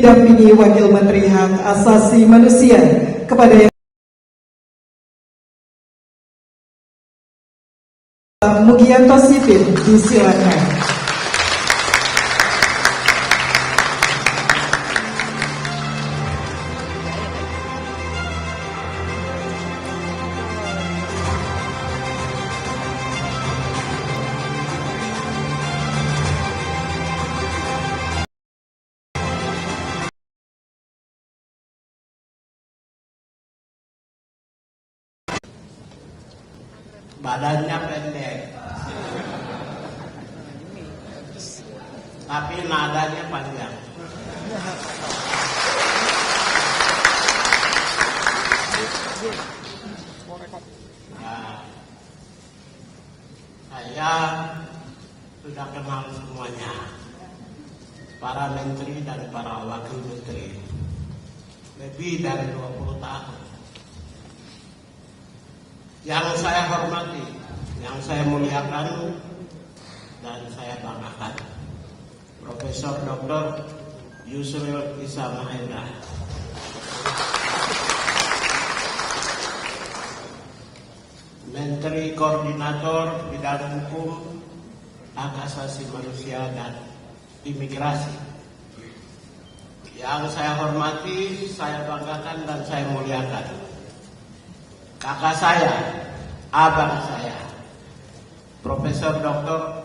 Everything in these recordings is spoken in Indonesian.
didampingi Wakil Menteri Hak Asasi Manusia kepada yang Mugianto Sipin, disilakan. Badannya pendek, tapi nadanya panjang. Nah, saya sudah kenal semuanya, para menteri dan para wakil menteri, lebih dari 20 tahun. Yang saya hormati, yang saya muliakan dan saya banggakan, Profesor Dr. Yusril Iza Mahendra, Menteri Koordinator Bidang Hukum, Hak Asasi Manusia dan Imigrasi. Yang saya hormati, saya banggakan dan saya muliakan, kakak saya, abang saya, Profesor Dr.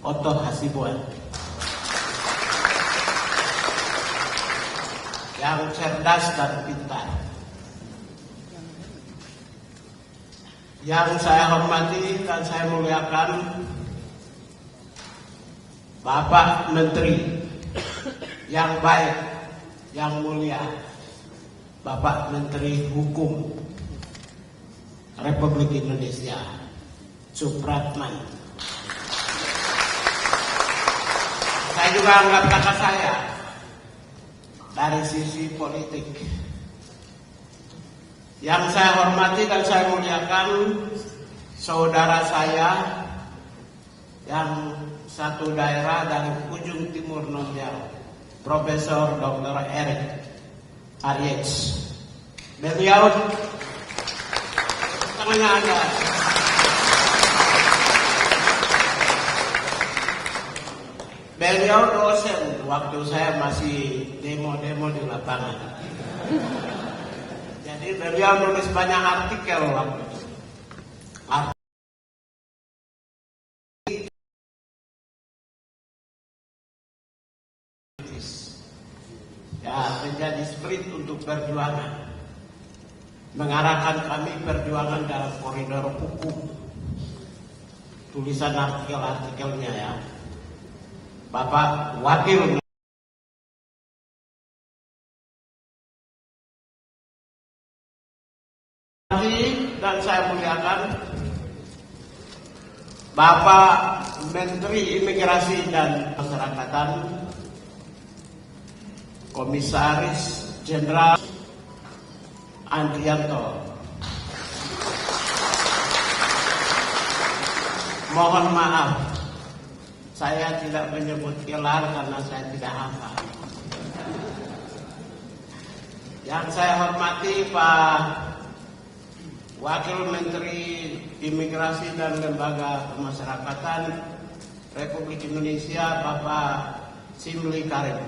Otto Hasibuan, yang cerdas dan pintar. Yang saya hormati dan saya muliakan, Bapak Menteri yang baik, yang mulia, Bapak Menteri Hukum Republik Indonesia, Supratman. Saya juga anggap kakak saya dari sisi politik. Yang saya hormati dan saya muliakan, saudara saya yang satu daerah dari ujung timur non-Jawa, Profesor Dr. Erik Aryeks. Beliau ada. Beliau dosen waktu saya masih demo-demo di lapangan. Jadi beliau nulis banyak artikel waktu itu. Ya, menjadi spirit untuk perjuangan, mengarahkan kami perjuangan dalam koridor hukum. Tulisan artikel-artikelnya ya, Bapak Wakil dan saya muliakan Bapak Menteri Imigrasi dan Masyarakatan, Komisaris Jenderal Andrianto. Mohon maaf, saya tidak menyebut gelar karena saya tidak hafal. Yang saya hormati Pak Wakil Menteri Imigrasi dan Lembaga Pemasyarakatan Republik Indonesia, Bapak Simli Karim.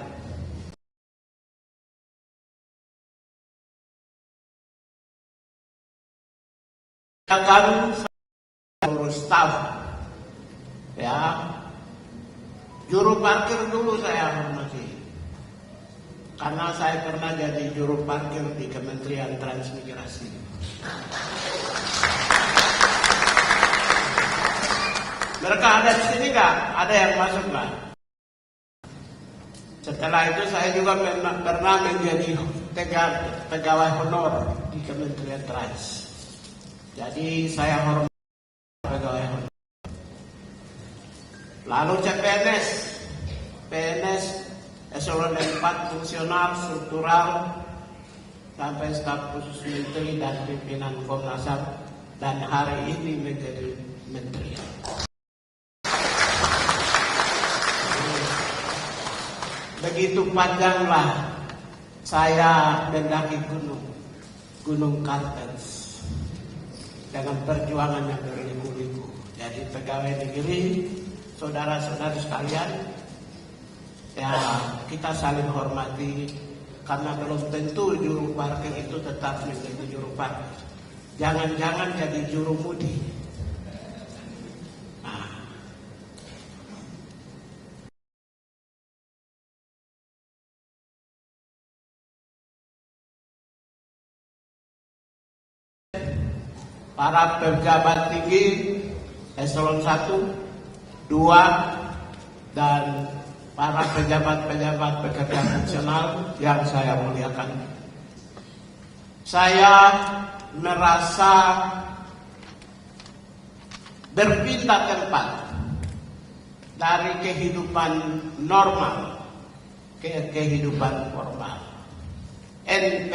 Akan seluruh staf, ya, juru parkir dulu saya hormati, karena saya pernah jadi juru parkir di Kementerian Transmigrasi. Mereka ada di sini nggak? Ada yang masuk nggak? Setelah itu saya juga pernah menjadi pegawai honor di Kementerian Trans. Jadi saya hormat pegawai honor. Lalu CPNS, PNS eselon 4 fungsional, struktural, sampai staf khusus menteri dan pimpinan Komnas HAM, dan hari ini menjadi menteri. Begitu panjanglah saya mendaki Gunung Kartens dengan perjuangan yang berliku-liku. Jadi pegawai negeri, saudara-saudara sekalian, ya kita saling hormati karena belum tentu juru parkir itu tetap menjadi juru parkir. Jangan-jangan jadi juru mudi. Para pejabat tinggi eselon 1, 2, dan para pejabat-pejabat pekerja fungsional yang saya muliakan. Saya merasa berpindah tempat dari kehidupan normal ke kehidupan formal. NP,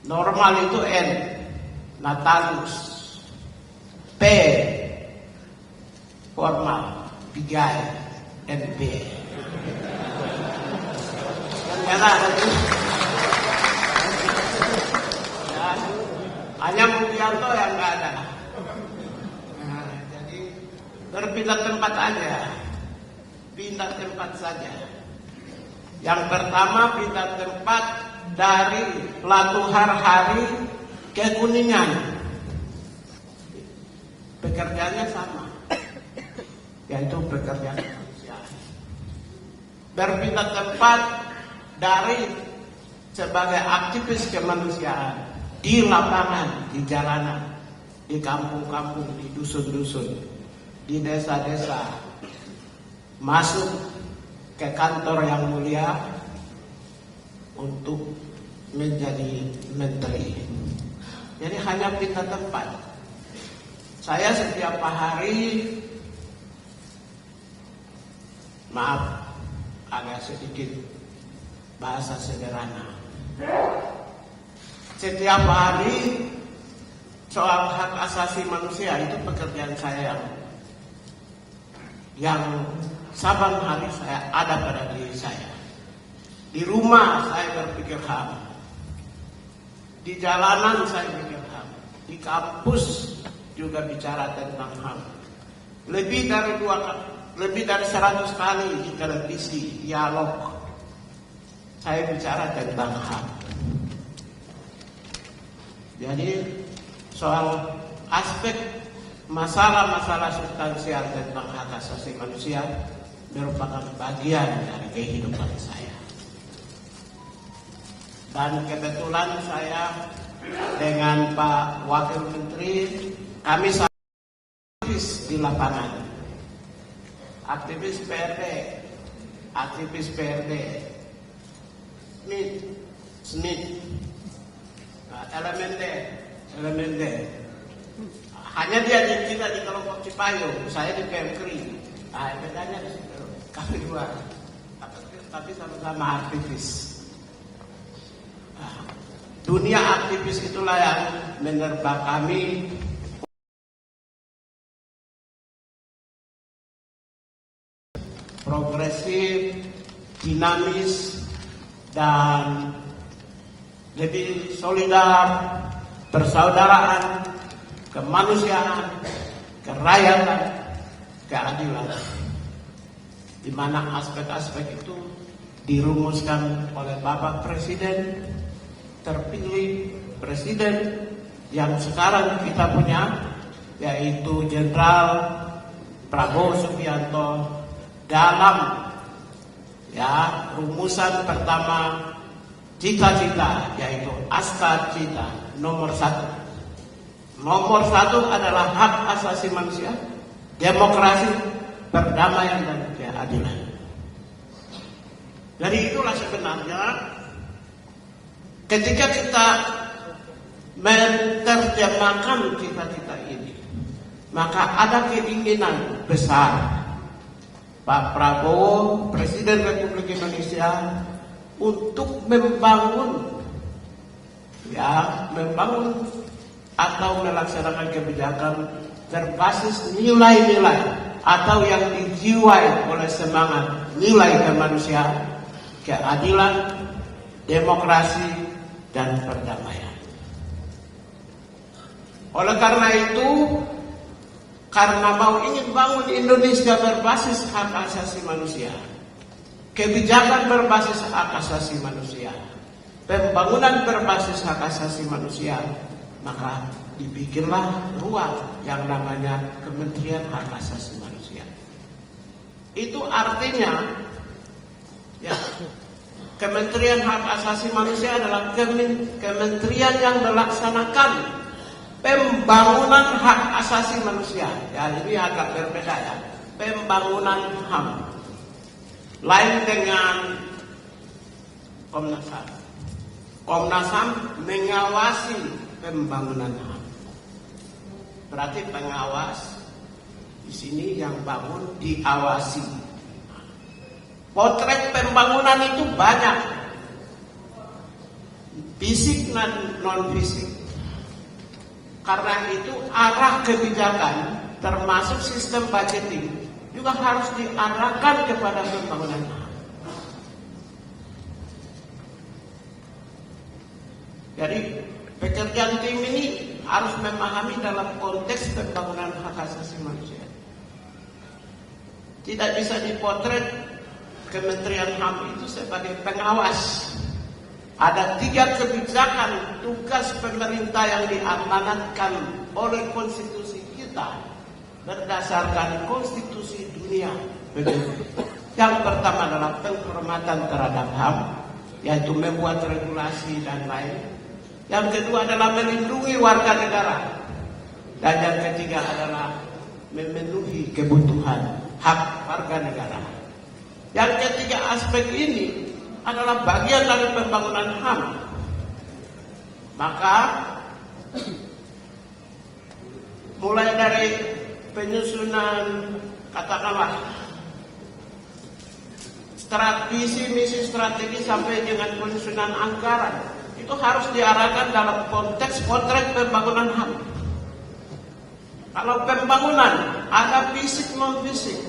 normal itu N, Natalus, P, formal, Pigai, NP. Ternyata ya, hanya Mugianto yang nggak ada. Nah, jadi berpindah tempat aja, pindah tempat saja. Yang pertama pindah tempat dari Latuhar Hari ke Kuningan, pekerjaannya sama, yaitu pekerjaan kemanusiaan. Berpindah tempat dari sebagai aktivis kemanusiaan di lapangan, di jalanan, di kampung-kampung, di dusun-dusun, di desa-desa, masuk ke kantor yang mulia untuk menjadi menteri. Jadi hanya pindah tempat. Saya setiap hari, maaf agak sedikit bahasa sederhana, setiap hari soal hak asasi manusia itu pekerjaan saya yang saban hari saya ada pada diri saya. Di rumah saya berpikir HAM, di jalanan saya pikir HAM, di kampus juga bicara tentang HAM. Lebih dari 100 kali di televisi dialog saya bicara tentang HAM. Jadi soal aspek masalah-masalah substansial tentang hak asasi manusia merupakan bagian dari kehidupan saya. Dan kebetulan saya dengan Pak Wakil Menteri, kami aktivis di lapangan, aktivis PRD, SNIT, elemen D. Hanya dia kita di kelompok Cipayung, saya di PMKRI. Nah, bedanya di situ. Kami dua, tapi sama-sama aktivis. Dunia aktivis itulah yang menerpa kami progresif, dinamis, dan lebih solidar, persaudaraan, kemanusiaan, kerakyatan, keadilan, di mana aspek-aspek itu dirumuskan oleh Bapak Presiden terpilih, Presiden yang sekarang kita punya, yaitu Jenderal Prabowo Subianto, dalam rumusan pertama cita-cita, yaitu Askar Cita nomor 1. Nomor 1 adalah hak asasi manusia, demokrasi, perdamaian, dan keadilan. Jadi itulah sebenarnya ketika kita menerjemahkan cita-cita ini, maka ada keinginan besar Pak Prabowo, Presiden Republik Indonesia, untuk membangun atau melaksanakan kebijakan berbasis nilai-nilai atau yang dijiwai oleh semangat nilai kemanusiaan, keadilan, demokrasi, dan perdamaian. Oleh karena itu, karena ingin bangun Indonesia berbasis hak asasi manusia, kebijakan berbasis hak asasi manusia, pembangunan berbasis hak asasi manusia, maka dibikinlah ruang yang namanya Kementerian Hak Asasi Manusia. Itu artinya, ya, Kementerian Hak Asasi Manusia adalah kementerian yang melaksanakan pembangunan hak asasi manusia. Ya, ini agak berbeda ya. Pembangunan HAM. Lain dengan Komnas HAM. Komnas HAM mengawasi pembangunan HAM. Berarti pengawas di sini yang bangun diawasi. Potret pembangunan itu banyak, fisik dan non fisik. Karena itu arah kebijakan termasuk sistem budgeting juga harus diarahkan kepada pembangunan HAM. Jadi pekerjaan tim ini harus memahami dalam konteks pembangunan hak asasi manusia. Tidak bisa dipotret Kementerian HAM itu sebagai pengawas. Ada 3 kebijakan tugas pemerintah yang diamanatkan oleh konstitusi kita berdasarkan konstitusi dunia. Yang pertama adalah penghormatan terhadap HAM, yaitu membuat regulasi dan lain. Yang kedua adalah melindungi warga negara. Dan yang ketiga adalah memenuhi kebutuhan hak warga negara. Yang ketiga aspek ini adalah bagian dari pembangunan HAM. Maka mulai dari penyusunan, katakanlah, visi misi strategi sampai dengan penyusunan anggaran, itu harus diarahkan dalam konteks potret pembangunan HAM. Kalau pembangunan ada fisik non fisik.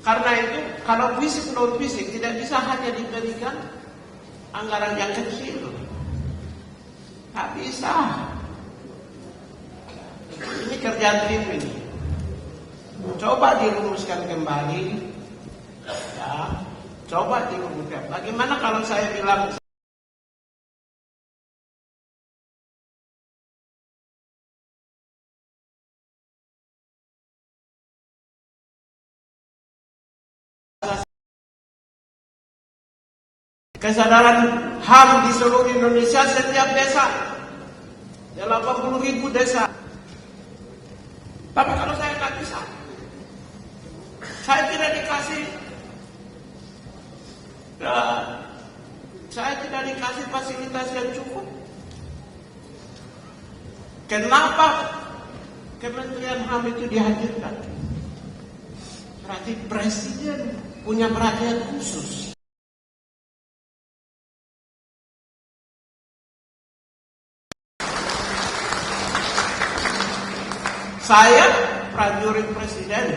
Karena itu kalau fisik non fisik tidak bisa hanya diberikan anggaran yang kecil. Tak bisa. Ini kerjaan tim ini. Coba dirumuskan kembali. Ya, coba dirumuskan. Bagaimana kalau saya bilang kesadaran HAM di seluruh Indonesia setiap desa, 80.000 desa. Tapi kalau saya nggak bisa, saya tidak dikasih fasilitas yang cukup. Kenapa Kementerian HAM itu dihadirkan? Berarti Presiden punya perhatian khusus. Saya prajurit Presiden,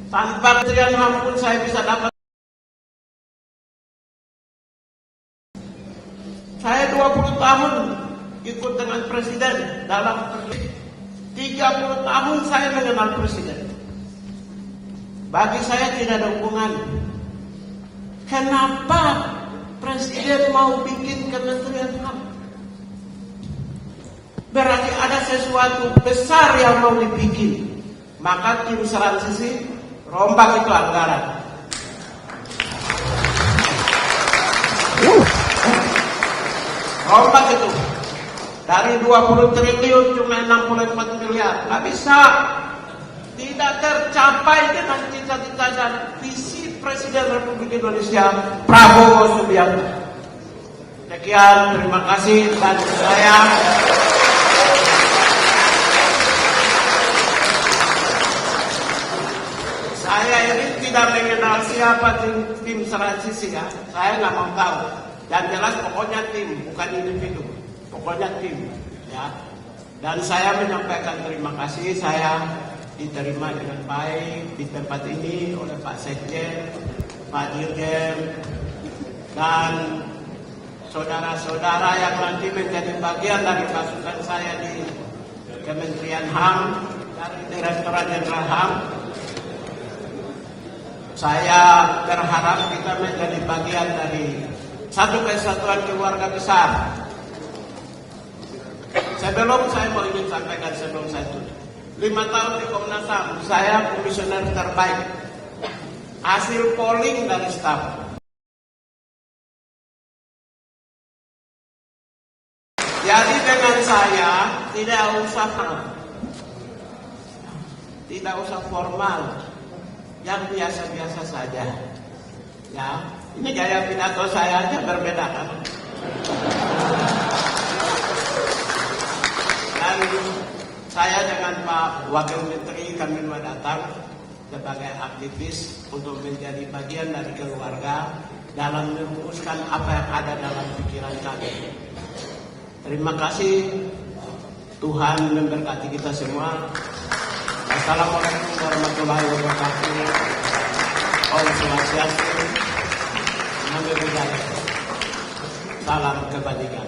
tanpa Kementerian HAM pun saya bisa dapat. Saya 20 tahun ikut dengan Presiden dalam 30 tahun saya mengenal Presiden. Bagi saya tidak ada hubungan. Kenapa Presiden mau bikin Kementerian HAM? Berarti ada sesuatu besar yang mau dibikin. Maka tim transisi rombak itu anggaran. Rombak itu dari 20 triliun cuma 64 miliar. Nggak bisa. Tidak tercapai dengan cita-cita dan visi Presiden Republik Indonesia Prabowo Subianto. Sekian, terima kasih, dan saya ini tidak mengenal siapa tim transisi ya. Saya nggak mau tahu. Dan jelas pokoknya tim, bukan individu. Pokoknya tim ya. Dan saya menyampaikan terima kasih. Saya diterima dengan baik di tempat ini oleh Pak Sekjen, Pak Dirjen, dan saudara-saudara yang nanti menjadi bagian dari pasukan saya di Kementerian HAM, dari Direktorat Jenderal HAM. Saya berharap kita menjadi bagian dari satu kesatuan keluarga besar. Sebelum saya mau ingin sampaikan sebelum saya tutup, 5 tahun di Komnas HAM, saya komisioner terbaik. Hasil polling dari staf. Jadi dengan saya tidak usah formal, yang biasa-biasa saja. Ya, ini gaya pidato saya aja berbeda kan. Dan saya dengan Pak Wakil Menteri kami datang sebagai aktivis untuk menjadi bagian dari keluarga dalam merumuskan apa yang ada dalam pikiran kami. Terima kasih, Tuhan memberkati kita semua. Assalamualaikum warahmatullahi wabarakatuh. Om Swastiastu, Namo Buddhaya. Salam kebajikan.